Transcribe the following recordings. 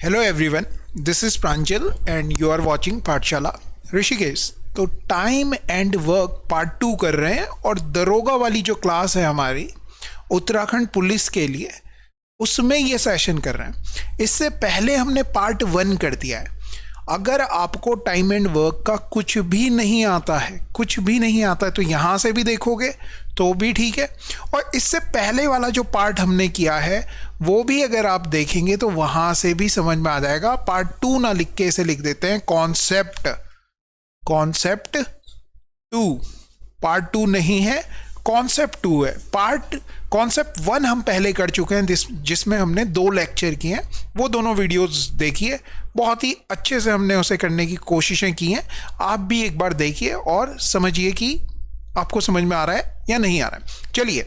Hello everyone, this is Pranjal and you are watching Pathshala Rishikesh. तो time and work part 2 कर रहे हैं और दरोगा वाली जो क्लास है हमारी उत्तराखंड पुलिस के लिए, उसमें ये सेशन कर रहे हैं। इससे पहले हमने पार्ट 1 कर दिया है। अगर आपको टाइम एंड वर्क का कुछ भी नहीं आता है तो यहाँ से भी देखोगे तो भी ठीक है, और इससे पहले वाला जो पार्ट हमने किया है वो भी अगर आप देखेंगे तो वहाँ से भी समझ में आ जाएगा। पार्ट 2 ना लिख के इसे लिख देते हैं कॉन्सेप्ट 2। पार्ट 2 नहीं है, कॉन्सेप्ट 2 है। कॉन्सेप्ट 1 हम पहले कर चुके हैं जिसमें हमने 2 लेक्चर किए हैं। वो दोनों वीडियोस देखिए, बहुत ही अच्छे से हमने उसे करने की कोशिशें की हैं। आप भी एक बार देखिए और समझिए कि आपको समझ में आ रहा है या नहीं आ रहा है। चलिए,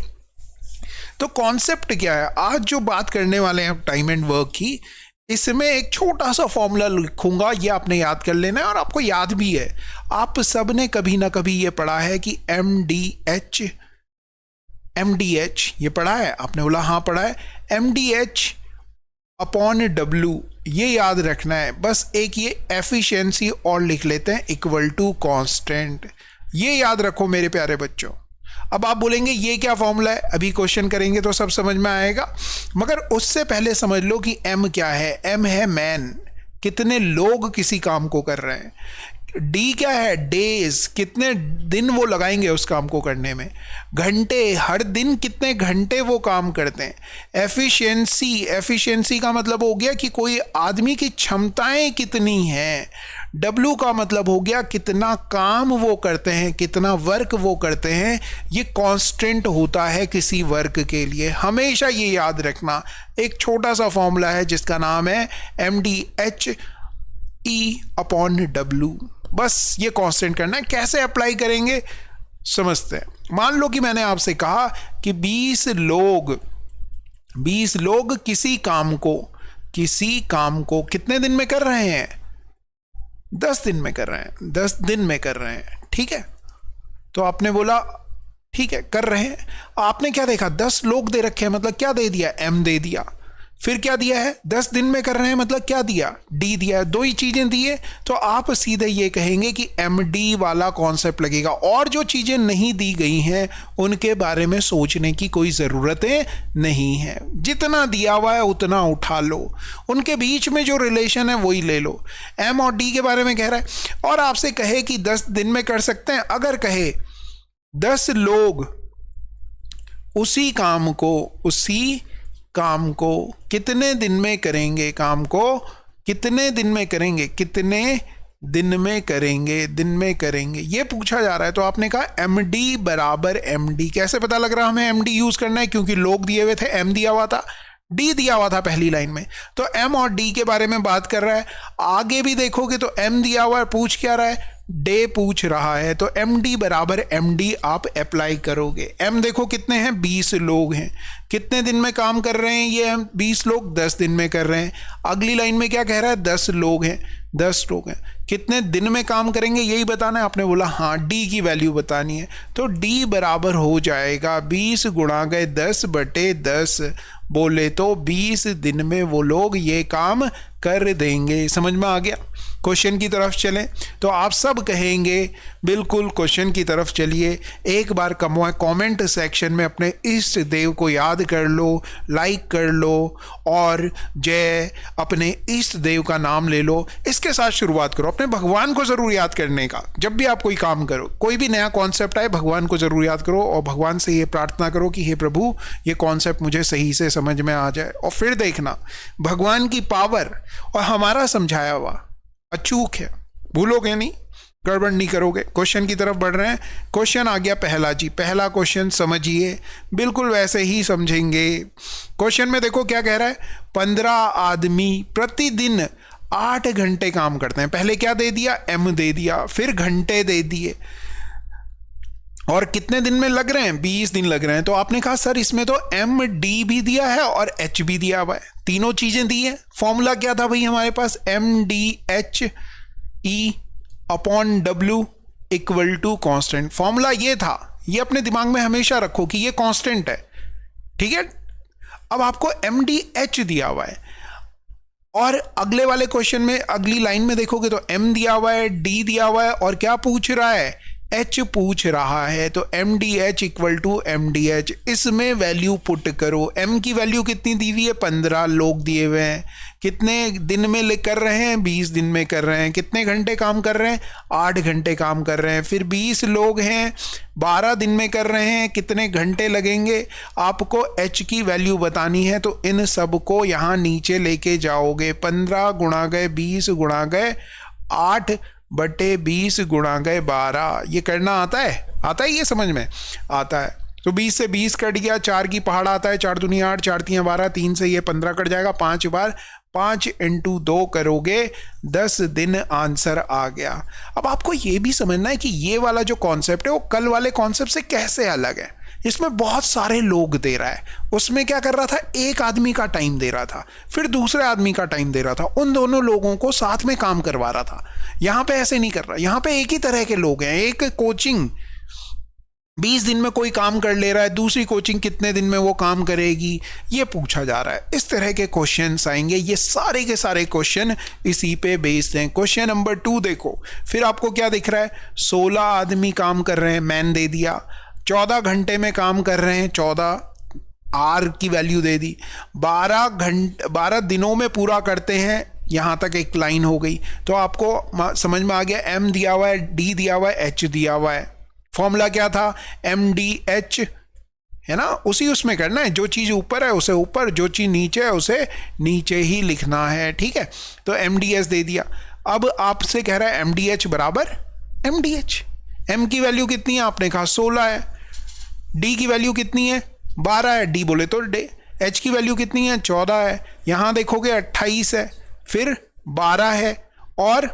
तो कॉन्सेप्ट क्या है? आज जो बात करने वाले हैं टाइम एंड वर्क की, इसमें एक छोटा सा फॉर्मूला लिखूंगा, ये आपने याद कर लेना है और आपको याद भी है। आप सब ने कभी ना कभी ये पढ़ा है कि MDH ये पढ़ा है? आपने बोला हाँ पढ़ा है। MDH अपॉन W, ये याद रखना है। बस एक ये एफिशिएंसी और लिख लेते हैं इक्वल टू कांस्टेंट। ये याद रखो मेरे प्यारे बच्चों। अब आप बोलेंगे ये क्या फॉर्मूला है? अभी क्वेश्चन करेंगे तो सब समझ में आएगा, मगर उससे पहले समझ लो कि M क्या है। M है मैन, कितने लोग किसी काम को कर रहे हैं। D क्या है? डेज, कितने दिन वो लगाएंगे उस काम को करने में। घंटे, हर दिन कितने घंटे वो काम करते हैं। एफिशिएंसी का मतलब हो गया कि कोई आदमी की क्षमताएं कितनी हैं। W का मतलब हो गया कितना काम वो करते हैं, कितना वर्क वो करते हैं। ये कांस्टेंट होता है किसी वर्क के लिए, हमेशा ये याद रखना। एक छोटा सा फॉर्मूला है जिसका नाम है MDH E/W। बस ये कांस्टेंट करना है। कैसे अप्लाई करेंगे समझते हैं। मान लो कि मैंने आपसे कहा कि 20 लोग किसी काम को कितने दिन में कर रहे हैं? 10 दिन में कर रहे हैं। ठीक है, तो आपने बोला ठीक है कर रहे हैं। आपने क्या देखा? 10 लोग दे रखे हैं, मतलब क्या दे दिया? M दे दिया। फिर क्या दिया है? 10 दिन में कर रहे हैं, मतलब क्या दिया? D दिया है। 2 ही चीजें दिए, तो आप सीधे ये कहेंगे कि MD वाला कॉन्सेप्ट लगेगा। और जो चीजें नहीं दी गई हैं उनके बारे में सोचने की कोई ज़रूरतें नहीं है। जितना दिया हुआ है उतना उठा लो, उनके बीच में जो रिलेशन है वही ले लो। M और D के बारे में कह रहा है और आपसे कहे कि 10 दिन में कर सकते हैं। अगर कहे 10 लोग उसी काम को कितने दिन में करेंगे, कितने दिन में करेंगे, ये पूछा जा रहा है। तो आपने कहा MD बराबर MD। कैसे पता लग रहा हमें MD यूज करना है? क्योंकि लोग दिए हुए थे, M दिया हुआ था, D दिया हुआ था पहली लाइन में, तो M और D के बारे में बात कर रहा है। आगे भी देखोगे तो M दिया हुआ है, पूछ क्या रहा है? डे पूछ रहा है, तो MD बराबर MD आप अप्लाई करोगे। M देखो कितने हैं? 20 लोग हैं। कितने दिन में काम कर रहे हैं ये? 20 लोग 10 दिन में कर रहे हैं। अगली लाइन में क्या कह रहा है? 10 लोग हैं। कितने दिन में काम करेंगे यही बताना है। आपने बोला हाँ, D की वैल्यू बतानी है, तो D बराबर हो जाएगा 20 गुणा गए 10/10। बोले तो 20 दिन में वो लोग ये काम कर देंगे। समझ में आ गया? क्वेश्चन की तरफ चलें तो आप सब कहेंगे बिल्कुल क्वेश्चन की तरफ चलिए। एक बार कमेंट सेक्शन में अपने इष्ट देव को याद कर लो, लाइक कर लो और जय अपने इष्ट देव का नाम ले लो। इसके साथ शुरुआत करो। अपने भगवान को ज़रूर याद करने का। जब भी आप कोई काम करो, कोई भी नया कॉन्सेप्ट आए, भगवान को ज़रूर याद करो और भगवान से ये प्रार्थना करो कि हे प्रभु, ये कॉन्सेप्ट मुझे सही से समझ में आ जाए। और फिर देखना भगवान की पावर और हमारा समझाया हुआ अचूक है, भूलोगे नहीं, गड़बड़ नहीं करोगे। क्वेश्चन की तरफ बढ़ रहे हैं। क्वेश्चन आ गया पहला जी। पहला क्वेश्चन समझिए, बिल्कुल वैसे ही समझेंगे। क्वेश्चन में देखो क्या कह रहा है? 15 आदमी प्रतिदिन 8 घंटे काम करते हैं। पहले क्या दे दिया? M दे दिया, फिर घंटे दे दिए, और कितने दिन में लग रहे हैं? 20 दिन लग रहे हैं। तो आपने कहा सर इसमें तो MD भी दिया है और H भी दिया हुआ है, तीनों चीजें दी है। फॉर्मूला क्या था भाई हमारे पास? MDH E/W equal to constant. Formula ये था, ये अपने दिमाग में हमेशा रखो कि ये कांस्टेंट है। ठीक है, अब आपको MDH दिया हुआ है और अगले वाले क्वेश्चन में अगली लाइन में देखोगे तो m दिया हुआ है, d दिया हुआ है और क्या पूछ रहा है, h पूछ रहा है। तो M D H equal to M D H, इसमें वैल्यू पुट करो। m की वैल्यू कितनी दी हुई है, 15 लोग दिए हुए हैं। कितने दिन में कर रहे हैं, 20 दिन में कर रहे हैं। कितने घंटे काम कर रहे हैं, 8 घंटे काम कर रहे हैं। फिर 20 लोग हैं, 12 दिन में कर रहे हैं, कितने घंटे लगेंगे। आपको h की वैल्यू बतानी है तो इन सब को यहाँ नीचे लेके जाओगे। 15 गुणा गए 20 गुणा गए 8 बटे 20 गुणा गए 12। ये करना आता है ये समझ में आता है। तो 20 से 20 कट गया, 4 की पहाड़ आता है, 4 दूनी 8, 4 तीन 12, 3 से ये 15 कट जाएगा। 5 बार 5 इंटू 2 करोगे 10 दिन आंसर आ गया। अब आपको ये भी समझना है कि ये वाला जो कॉन्सेप्ट है वो कल वाले कॉन्सेप्ट से कैसे अलग है। इसमें बहुत सारे लोग दे रहा है, उसमें क्या कर रहा था, एक आदमी का टाइम दे रहा था, फिर दूसरे आदमी का टाइम दे रहा था, उन दोनों लोगों को साथ में काम करवा रहा था। यहां पे ऐसे नहीं कर रहा, यहां पे एक ही तरह के लोग हैं। एक कोचिंग 20 दिन में कोई काम कर ले रहा है, दूसरी कोचिंग कितने दिन में वो काम करेगी, ये पूछा जा रहा है। इस तरह के क्वेश्चंस आएंगे। ये सारे के सारे क्वेश्चन इसी पे बेस्ड हैं। क्वेश्चन नंबर 2 देखो, फिर आपको क्या दिख रहा है, 16 आदमी काम कर रहे हैं, मैन दे दिया। 14 घंटे में काम कर रहे हैं, 14 आर की वैल्यू दे दी। 12 दिनों में पूरा करते हैं, यहां तक एक लाइन हो गई। तो आपको समझ में आ गया, एम दिया हुआ है, डी दिया हुआ है, एच दिया हुआ है। फॉर्मूला क्या था, एम डी एच, है ना, उसी उसमें करना है। जो चीज ऊपर है उसे ऊपर, जो चीज नीचे है उसे नीचे ही लिखना है, ठीक है। तो एम डी एच दे दिया। अब आपसे कह रहा है एम डी एच बराबर एम डी एच। एम की वैल्यू कितनी है, आपने कहा 16 है। डी की वैल्यू कितनी है, 12 है, डी बोले तो डे। एच की वैल्यू कितनी है, 14 है। यहां देखोगे 28 है, फिर 12 है, और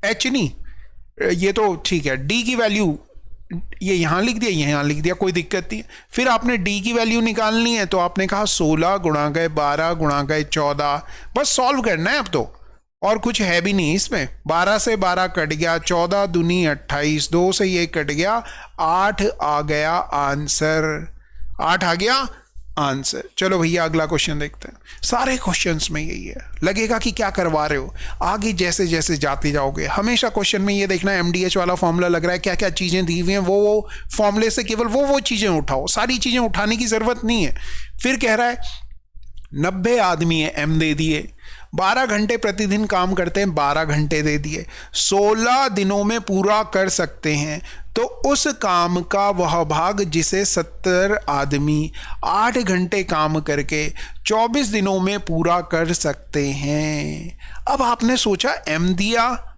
एच नहीं, ये तो ठीक है। डी की वैल्यू ये यहां लिख दिया, यहां लिख दिया, कोई दिक्कत नहीं है। फिर आपने डी की वैल्यू निकालनी है, तो आपने कहा 16 गुणा गए 12 गुणा गए 14। बस सॉल्व करना है अब तो, और कुछ है भी नहीं इसमें। 12 से 12 कट गया, 14 दूनी 28, 2 से ये कट गया, 8 आ गया आंसर। 8 आ गया आंसर। चलो भैया अगला क्वेश्चन देखते हैं। सारे क्वेश्चंस में यही है, लगेगा कि क्या करवा रहे हो। आगे जैसे जैसे जाते जाओगे हमेशा क्वेश्चन में ये देखना, एमडीएच वाला फॉर्मूला लग रहा है, क्या क्या चीजें दी हुई हैं, वो फॉर्मूले से केवल वो चीजें उठाओ, सारी चीजें उठाने की जरूरत नहीं है। फिर कह रहा है 90 आदमी है, एम दे दिए। 12 घंटे प्रतिदिन काम करते हैं, 12 घंटे दे दिए। 16 दिनों में पूरा कर सकते हैं, तो उस काम का वह भाग जिसे 70 आदमी 8 घंटे काम करके 24 दिनों में पूरा कर सकते हैं। अब आपने सोचा एम दिया,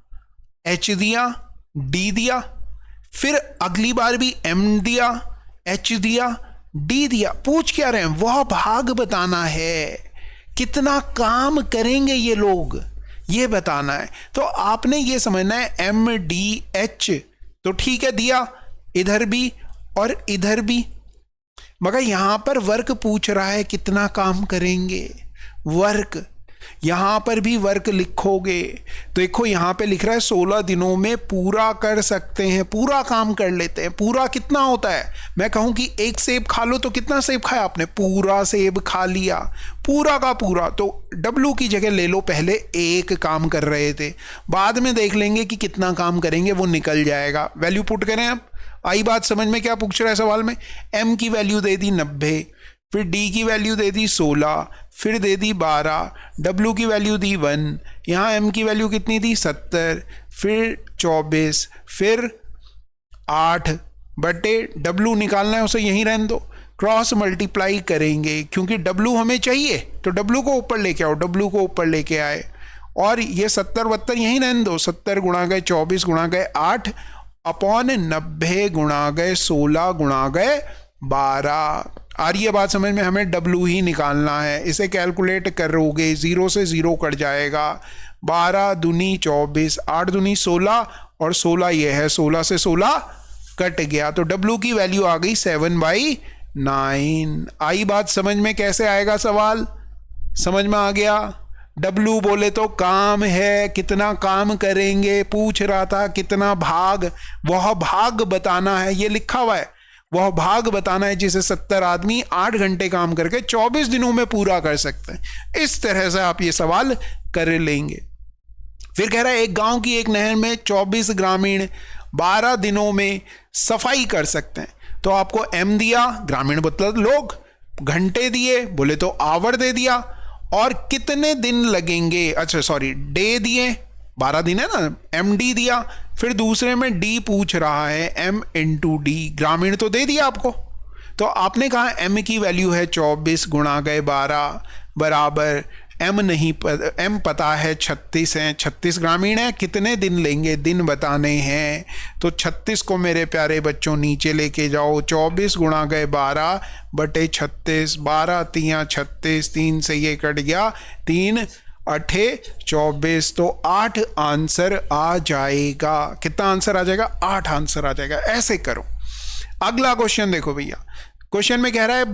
एच दिया, डी दिया, फिर अगली बार भी एम दिया, एच दिया, डी दिया। पूछ क्या रहे हैं, वह भाग बताना है, कितना काम करेंगे ये लोग, ये बताना है। तो आपने ये समझना है एम डी एच, तो ठीक है दिया, इधर भी और इधर भी, मगर यहां पर वर्क पूछ रहा है, कितना काम करेंगे, वर्क। यहां पर भी वर्क लिखोगे तो देखो यहां पे लिख रहा है 16 दिनों में पूरा कर सकते हैं, पूरा काम कर लेते हैं। पूरा कितना होता है, मैं कहूं कि एक सेब खा लो तो कितना सेब खाया आपने, पूरा सेब खा लिया, पूरा का पूरा। तो डब्लू की जगह ले लो, पहले एक काम कर रहे थे, बाद में देख लेंगे कि कितना काम करेंगे, वो निकल जाएगा। वैल्यू पुट करें अब। आई बात समझ में, क्या पूछ रहा है सवाल में। एम की वैल्यू दे दी 90, फिर डी की वैल्यू दे दी 16, फिर दे दी 12, डब्लू की वैल्यू दी 1, यहाँ एम की वैल्यू कितनी थी 70, फिर 24, फिर 8 बटे डब्लू निकालना है, उसे यहीं रहने दो, क्रॉस मल्टीप्लाई करेंगे क्योंकि डब्लू हमें चाहिए, तो डब्लू को ऊपर लेके आओ, डब्लू को ऊपर लेके आए, और ये 70 यहीं रहने दो। 70 गुणा गए 24 गुणा गए 8 अपॉन 90 गुणा गए 16 गुणा गए 12। आ रही है बात समझ में, हमें डब्लू ही निकालना है। इसे कैलकुलेट करोगे, 0 से 0 कट जाएगा, 12 दूनी 24, 8 दूनी 16, और 16 ये है, 16 से 16 कट गया, तो डब्लू की वैल्यू आ गई 7/9। आई बात समझ में, कैसे आएगा सवाल, समझ में आ गया। डब्लू बोले तो काम है, कितना काम करेंगे, पूछ रहा था कितना भाग, वह भाग बताना है, ये लिखा हुआ है। वह भाग बताना है जिसे 70 आदमी 8 घंटे काम करके 24 दिनों में पूरा कर सकते हैं। इस तरह से आप ये सवाल कर लेंगे। फिर कह रहा है एक गांव की एक नहर में 24 ग्रामीण 12 दिनों में सफाई कर सकते हैं। तो आपको एम दिया, ग्रामीण मतलब लोग, घंटे दिए बोले तो आवर दे दिया, और कितने दिन लगेंगे, अच्छा सॉरी डे दिए, 12 दिन है ना, एम डी दिया। फिर दूसरे में डी पूछ रहा है, एम इंटू डी, ग्रामीण तो दे दिया आपको। तो आपने कहा एम की वैल्यू है 24 गुणा गए 12 बराबर एम नहीं एम पता है 36 है, 36 ग्रामीण है, कितने दिन लेंगे, दिन बताने हैं। तो 36 को मेरे प्यारे बच्चों नीचे लेके जाओ, 24 गुणा गए 12 बटे 36, 12 तिया 36, 3 से ये कट गया, 3 अठे 24, तो 8 आंसर आ जाएगा। कितना आंसर आ जाएगा? 8 आंसर आ जाएगा। ऐसे करो। अगला क्वेश्चन देखो भैया, क्वेश्चन में कह रहा है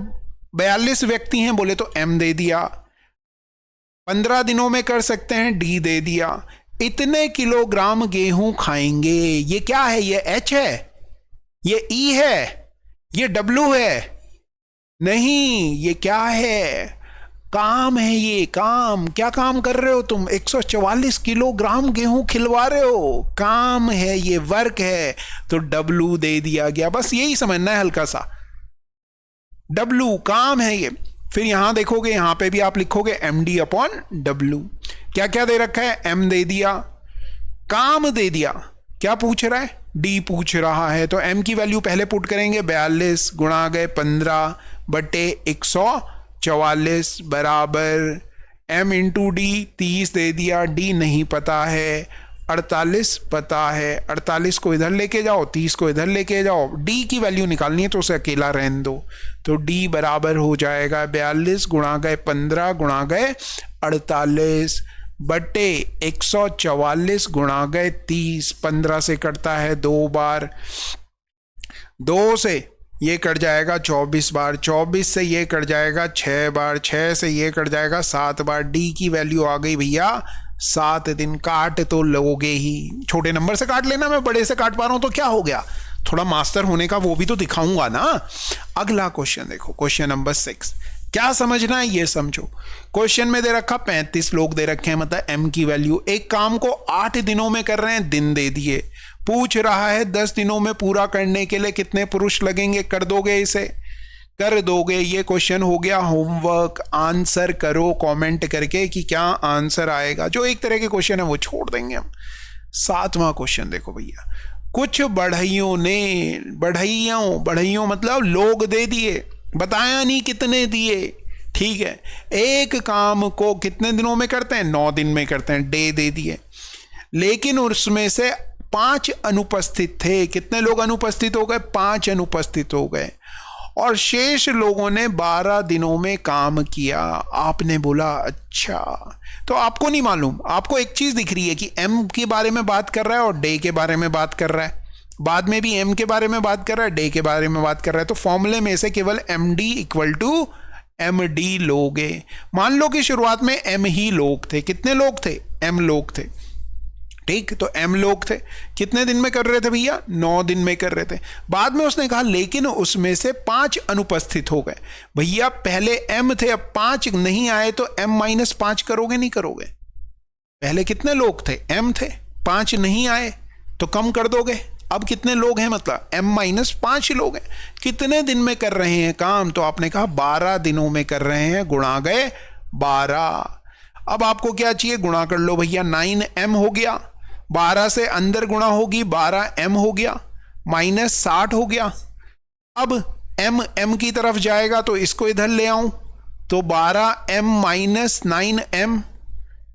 42 व्यक्ति हैं बोले तो एम दे दिया, 15 दिनों में कर सकते हैं, डी दे दिया। इतने किलोग्राम गेहूं खाएंगे, ये क्या है? ये एच है, ये ई है, ये डब्ल्यू है? नहीं, ये क्या है? काम है। ये काम, क्या काम कर रहे हो तुम? 144 किलोग्राम गेहूं खिलवा रहे हो, काम है ये, वर्क है। तो डब्ल्यू दे दिया गया। बस यही समझना है हल्का सा, डब्ल्यू काम है ये। फिर यहां देखोगे, यहां पे भी आप लिखोगे एम डी अपॉन डब्ल्यू। क्या क्या दे रखा है? एम दे दिया, काम दे दिया, क्या पूछ रहा है? डी पूछ रहा है। तो एम की वैल्यू पहले पुट करेंगे, 42 गुणा गए 15 बटे 144 बराबर एम इंटू डी, 30 दे दिया, डी नहीं पता है, 48 पता है, 48 को इधर लेके जाओ, 30 को इधर लेके जाओ, डी की वैल्यू निकालनी है तो उसे अकेला रहने दो। तो डी बराबर हो जाएगा 42 गुणा गए 15 गुणा गए 48 बटे 144 गुणा गए 30, 15 से कटता है 2 बार, 2 से ये कट जाएगा 24 बार, 24 से ये कट जाएगा 6 बार, 6 से ये कट जाएगा 7 बार। डी की वैल्यू आ गई भैया 7 दिन। काट तो लोगे ही, छोटे नंबर से काट लेना, मैं बड़े से काट पा रहा हूं तो क्या हो गया, थोड़ा मास्टर होने का वो भी तो दिखाऊंगा ना। अगला क्वेश्चन देखो, क्वेश्चन नंबर 6। क्या समझना है ये समझो। क्वेश्चन में दे रखा 35 लोग दे रखे हैं, मतलब एम की वैल्यू, एक काम को 8 दिनों में कर रहे हैं, दिन दे दिए। पूछ रहा है 10 दिनों में पूरा करने के लिए कितने पुरुष लगेंगे, कर दोगे इसे? कर दोगे। ये क्वेश्चन हो गया होमवर्क। आंसर करो कमेंट करके कि क्या आंसर आएगा। जो एक तरह के क्वेश्चन है वो छोड़ देंगे हम। 7वां क्वेश्चन देखो भैया, कुछ बढ़इयों ने, बढ़इयों मतलब लोग दे दिए, बताया नहीं कितने दिए, ठीक है। एक काम को कितने दिनों में करते हैं? 9 दिन में करते हैं, डे दे दिए। लेकिन उसमें से 5 अनुपस्थित थे। कितने लोग अनुपस्थित हो गए? 5 अनुपस्थित हो गए। और शेष लोगों ने 12 दिनों में काम किया। आपने बोला अच्छा, तो आपको नहीं मालूम, आपको एक चीज दिख रही है कि एम के बारे में बात कर रहा है और डे के बारे में बात कर रहा है, बाद में भी एम के बारे में बात कर रहा है, डे के बारे में बात कर रहा है। तो फॉर्मूले में से केवल M D equal to M D लोगे। मान लो कि शुरुआत में एम ही लोग थे। कितने लोग थे? एम लोग थे, ठीक। तो एम लोग थे, कितने दिन में कर रहे थे भैया? 9 दिन में कर रहे थे। बाद में उसने कहा लेकिन उसमें से 5 अनुपस्थित हो गए। भैया पहले एम थे, अब 5 नहीं आए, तो एम माइनस 5 करोगे नहीं करोगे? पहले कितने लोग थे? एम थे, 5 नहीं आए तो कम कर दोगे। अब कितने लोग हैं? मतलब एम माइनस 5 लोग हैं। कितने दिन में कर रहे हैं काम? तो आपने कहा 12 दिनों में कर रहे हैं, गुणा गए 12। अब आपको क्या चाहिए? गुणा कर लो भैया, 9m हो गया, 12 से अंदर गुणा होगी 12m हो गया, माइनस 60 हो गया। अब m की तरफ जाएगा तो इसको इधर ले आऊं तो 12m माइनस 9m,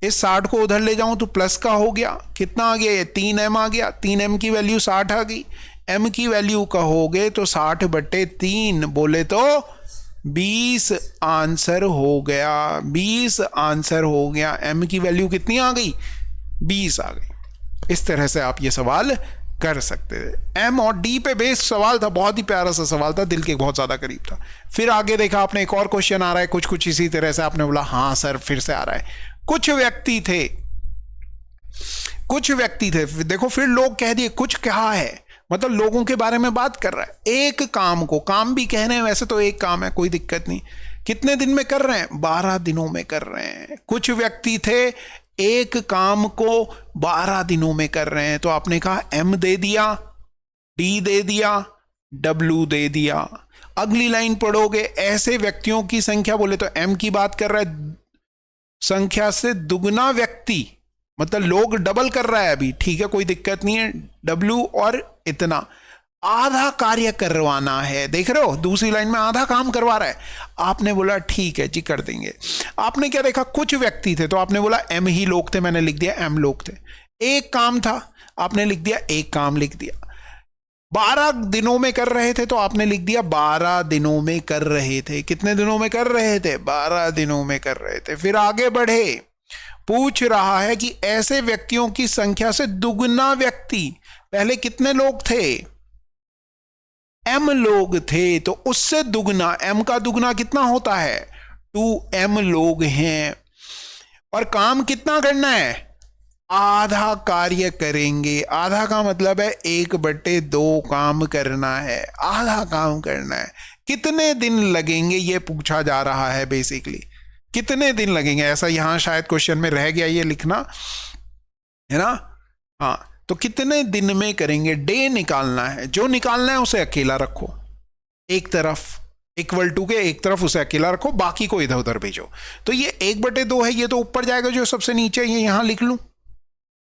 इस 60 को उधर ले जाऊं तो प्लस का हो गया। कितना आ गया? ये 3m आ गया। 3m की वैल्यू 60 आ गई। m की वैल्यू कहोगे तो 60 बटे 3 बोले तो 20 आंसर हो गया। 20 आंसर हो गया। m की वैल्यू कितनी आ गई? 20 आ गई। इस तरह से आप ये सवाल कर सकते थे। एम और डी पे बेस्ड सवाल था, बहुत ही प्यारा सा सवाल था, दिल के बहुत ज्यादा करीब था। फिर आगे देखा आपने, एक और क्वेश्चन आ रहा है कुछ इसी तरह से। आपने बोला हाँ सर फिर से आ रहा है। कुछ व्यक्ति थे, देखो फिर लोग कह दिए, कुछ कहा है मतलब लोगों के बारे में बात कर रहा है। एक काम को काम भी कह रहे हैं, वैसे तो एक काम है, कोई दिक्कत नहीं। कितने दिन में कर रहे हैं? 12 दिनों में कर रहे हैं। कुछ व्यक्ति थे एक काम को 12 दिनों में कर रहे हैं, तो आपने कहा एम दे दिया, डी दे दिया, डब्ल्यू दे दिया। अगली लाइन पढ़ोगे, ऐसे व्यक्तियों की संख्या, बोले तो एम की बात कर रहा है, संख्या से दुगना व्यक्ति, मतलब लोग डबल कर रहा है अभी, ठीक है, कोई दिक्कत नहीं है। डब्ल्यू और इतना, आधा कार्य करवाना है। देख रहे हो दूसरी लाइन में आधा काम करवा रहा है। आपने बोला ठीक है जी कर देंगे। आपने क्या देखा, कुछ व्यक्ति थे तो आपने बोला एम ही लोग थे, मैंने लिख दिया एम लोग थे। एक काम था, आपने लिख दिया एक काम लिख दिया। 12 दिनों में कर रहे थे तो आपने लिख दिया 12 दिनों में कर रहे थे। कितने दिनों में कर रहे थे? 12 दिनों में कर रहे थे। फिर आगे बढ़े, पूछ रहा है कि ऐसे व्यक्तियों की संख्या से दुगना व्यक्ति, पहले कितने लोग थे? एम लोग थे, तो उससे दुगना, एम का दुगना कितना होता है? 2m लोग हैं। और काम कितना करना है? आधा कार्य करेंगे। आधा का मतलब है 1/2 काम करना है, आधा काम करना है। कितने दिन लगेंगे ये पूछा जा रहा है बेसिकली, कितने दिन लगेंगे, ऐसा यहां शायद क्वेश्चन में रह गया ये लिखना, है ना। हाँ, तो कितने दिन में करेंगे, डे निकालना है। जो निकालना है उसे अकेला रखो एक तरफ, इक्वल टू के एक तरफ उसे अकेला रखो, बाकी को इधर उधर भेजो। तो ये 1/2 है, ये तो ऊपर जाएगा, जो सबसे नीचे ये यहां लिख लूं,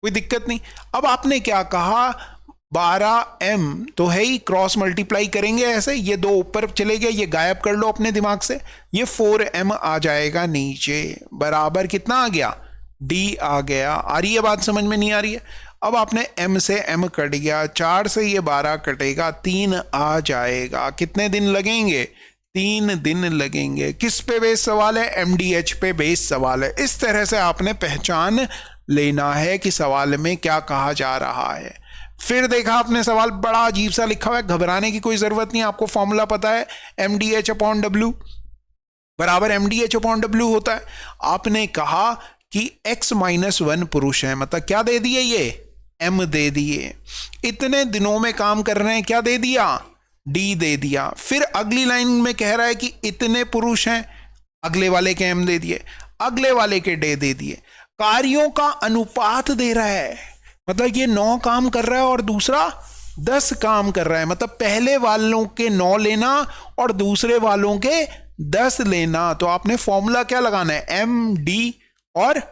कोई दिक्कत नहीं। अब आपने क्या कहा, 12m तो है ही, क्रॉस मल्टीप्लाई करेंगे ऐसे, ये 2 ऊपर चले गए, ये गायब कर लो अपने दिमाग से, ये 4m आ जाएगा नीचे, बराबर कितना आ गया? d आ गया। आ रही है बात, समझ में नहीं आ रही है? अब आपने m से m कट गया, 4 से ये 12 कटेगा, 3 आ जाएगा। कितने दिन लगेंगे? 3 दिन लगेंगे। किस पे बेस सवाल है? MDH पे बेस सवाल है। इस तरह से आपने पहचान लेना है कि सवाल में क्या कहा जा रहा है। फिर देखा आपने सवाल बड़ा अजीब सा लिखा हुआ है, घबराने की कोई जरूरत नहीं, आपको फॉर्मूला पता है, MDH/W बराबर MDH/W होता है। आपने कहा कि x-1 पुरुष है, मतलब क्या दे दिए, ये m दे दिए। इतने दिनों में काम कर रहे हैं, क्या दे दिया? d दे दिया। फिर अगली लाइन में कह रहा है कि इतने पुरुष हैं, अगले वाले के m दे दिए, अगले वाले के d दे दिए। कार्यों का अनुपात दे रहा है, मतलब ये 9 काम कर रहा है और दूसरा 10 काम कर रहा है, मतलब पहले वालों के 9 लेना और दूसरे वालों के 10 लेना। तो आपने फॉर्मूला क्या लगाना है? MD और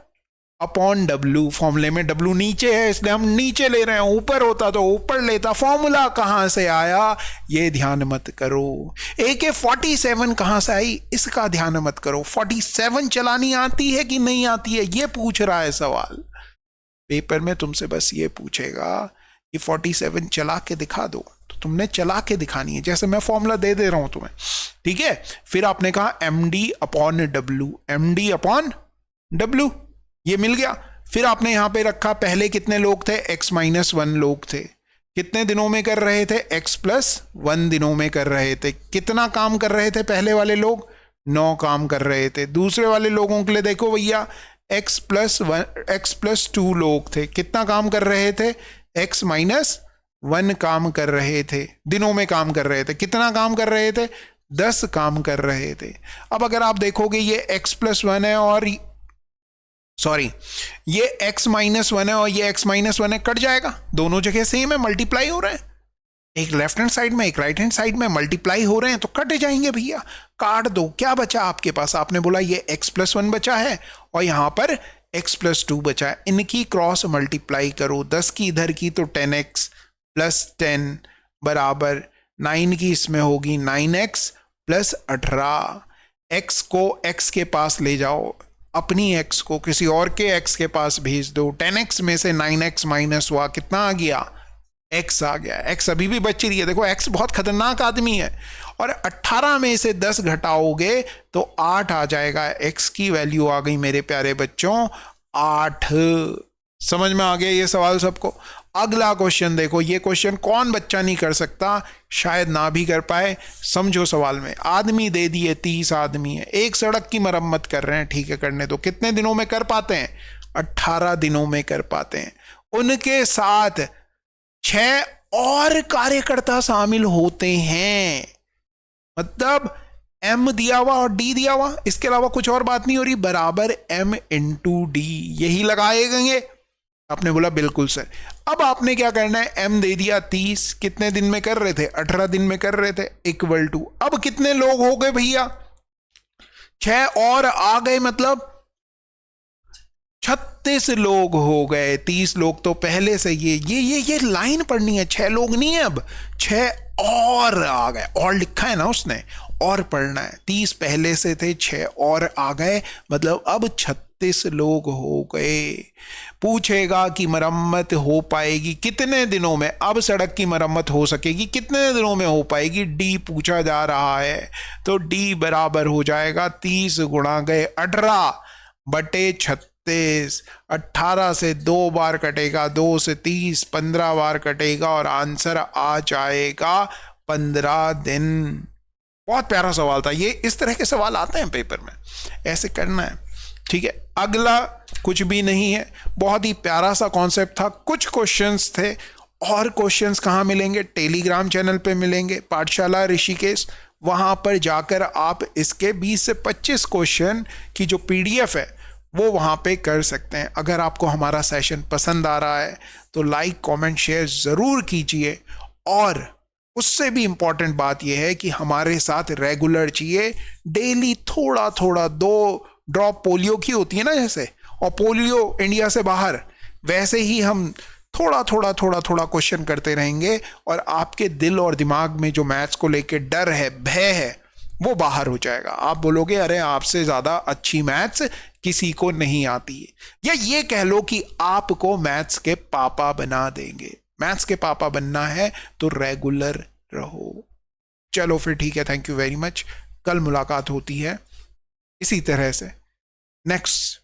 अपॉन W। फॉर्मूले में W नीचे है इसलिए हम नीचे ले रहे हैं, ऊपर होता तो ऊपर लेता। फॉर्मूला कहां से आया ये ध्यान मत करो। AK-47 कहां से आई इसका ध्यान मत करो। 47 चलानी आती है कि नहीं आती है ये पूछ रहा है सवाल। पेपर में तुमसे बस ये पूछेगा कि 47 चला के दिखा दो, तो तुमने चला के दिखानी है, जैसे मैं फॉर्मूला दे रहा हूं तुम्हें, ठीक है। फिर आपने कहा MD/W, MD/W, ये मिल गया। फिर आपने यहां पे रखा, पहले कितने लोग थे? x-1 लोग थे। कितने दिनों में कर रहे थे? x+1 दिनों में कर रहे थे। कितना काम कर रहे थे पहले वाले लोग? 9 काम कर रहे थे। दूसरे वाले लोगों के लिए देखो भैया, x+2 लोग थे, कितना काम कर रहे थे? x-1 काम कर रहे थे, दिनों में काम कर रहे थे। कितना काम कर रहे थे? 10 काम कर रहे थे। अब अगर आप देखोगे ये x+1 है और सॉरी ये x-1 है और ये x-1 है, कट जाएगा, दोनों जगह सेम है, मल्टीप्लाई हो रहे हैं, एक लेफ्ट हैंड साइड में एक राइट हैंड साइड में मल्टीप्लाई हो रहे हैं, तो कट जाएंगे भैया, काट दो। क्या बचा आपके पास? आपने बोला ये x+1 बचा है और यहां पर x+2 बचा है, इनकी क्रॉस मल्टीप्लाई करो। 10 की इधर की तो 10x + 10 बराबर 9 की इसमें होगी 9x + 18। x को x के पास ले जाओ, अपनी x को किसी और के x के पास भेज दो। 10x में से 9x माइनस हुआ, कितना आ गया? x आ गया। x अभी भी बच रही है, देखो x बहुत खतरनाक आदमी है। और 18 में से 10 घटाओगे तो 8 आ जाएगा। x की वैल्यू आ गई मेरे प्यारे बच्चों 8। समझ में आ गया ये सवाल सबको? अगला क्वेश्चन देखो, ये क्वेश्चन कौन बच्चा नहीं कर सकता, शायद ना भी कर पाए। समझो सवाल में, आदमी दे दिए 30 आदमी है, एक सड़क की मरम्मत कर रहे हैं, ठीक है करने दो। कितने दिनों में कर पाते हैं? 18 दिनों में कर पाते हैं। उनके साथ 6 और कार्यकर्ता शामिल होते हैं, मतलब m दिया हुआ और d दिया हुआ, इसके अलावा कुछ और बात नहीं हो रही, बराबर m इंटू डी, यही लगाएंगे। आपने बोला बिल्कुल सर। अब आपने क्या करना है, m दे दिया 30, कितने दिन में कर रहे थे, 18 दिन में कर रहे थे, इक्वल टू, अब कितने लोग हो गए भैया, 6 और आ गए, मतलब 36 लोग हो गए। 30 लोग तो पहले से ये लाइन पढ़नी है, 6 लोग नहीं है, अब 6 और आ गए, और लिखा है ना उसने, और पढ़ना है। 30 पहले से थे, 6 और आ गए, मतलब अब 36 लोग हो गए। पूछेगा कि मरम्मत हो पाएगी कितने दिनों में, अब सड़क की मरम्मत हो सकेगी कितने दिनों में हो पाएगी, डी पूछा जा रहा है, तो डी बराबर हो जाएगा 30 गुणा गए 18 बटे 36, 18 से 2 बार कटेगा, 2 से 30, 15 बार कटेगा, और आंसर आ जाएगा 15 दिन। बहुत प्यारा सवाल था ये, इस तरह के सवाल आते हैं पेपर में, ऐसे करना है, ठीक है। अगला कुछ भी नहीं है, बहुत ही प्यारा सा कॉन्सेप्ट था, कुछ क्वेश्चंस थे, और क्वेश्चंस कहाँ मिलेंगे, टेलीग्राम चैनल पे मिलेंगे, पाठशाला ऋषिकेश, वहां पर जाकर आप इसके 20 से 25 क्वेश्चन की जो पीडीएफ है वो वहाँ पे कर सकते हैं। अगर आपको हमारा सेशन पसंद आ रहा है तो लाइक कमेंट शेयर ज़रूर कीजिए, और उससे भी इम्पॉर्टेंट बात यह है कि हमारे साथ रेगुलर चाहिए, डेली थोड़ा थोड़ा 2 ड्रॉप पोलियो की होती है ना जैसे, और पोलियो इंडिया से बाहर, वैसे ही हम थोड़ा थोड़ा क्वेश्चन करते रहेंगे, और आपके दिल और दिमाग में जो मैथ्स को लेके डर है, भय है, वो बाहर हो जाएगा। आप बोलोगे अरे आपसे ज़्यादा अच्छी मैथ्स किसी को नहीं आती है, या ये कह लो कि आपको मैथ्स के पापा बना देंगे। मैथ्स के पापा बनना है तो रेगुलर रहो। चलो फिर ठीक है, थैंक यू वेरी मच। कल मुलाकात होती है इसी तरह से नेक्स्ट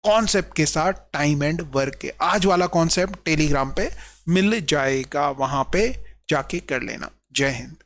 कॉन्सेप्ट के साथ, टाइम एंड वर्क के। आज वाला कॉन्सेप्ट टेलीग्राम पे मिल जाएगा, वहां पे जाके कर लेना। जय हिंद।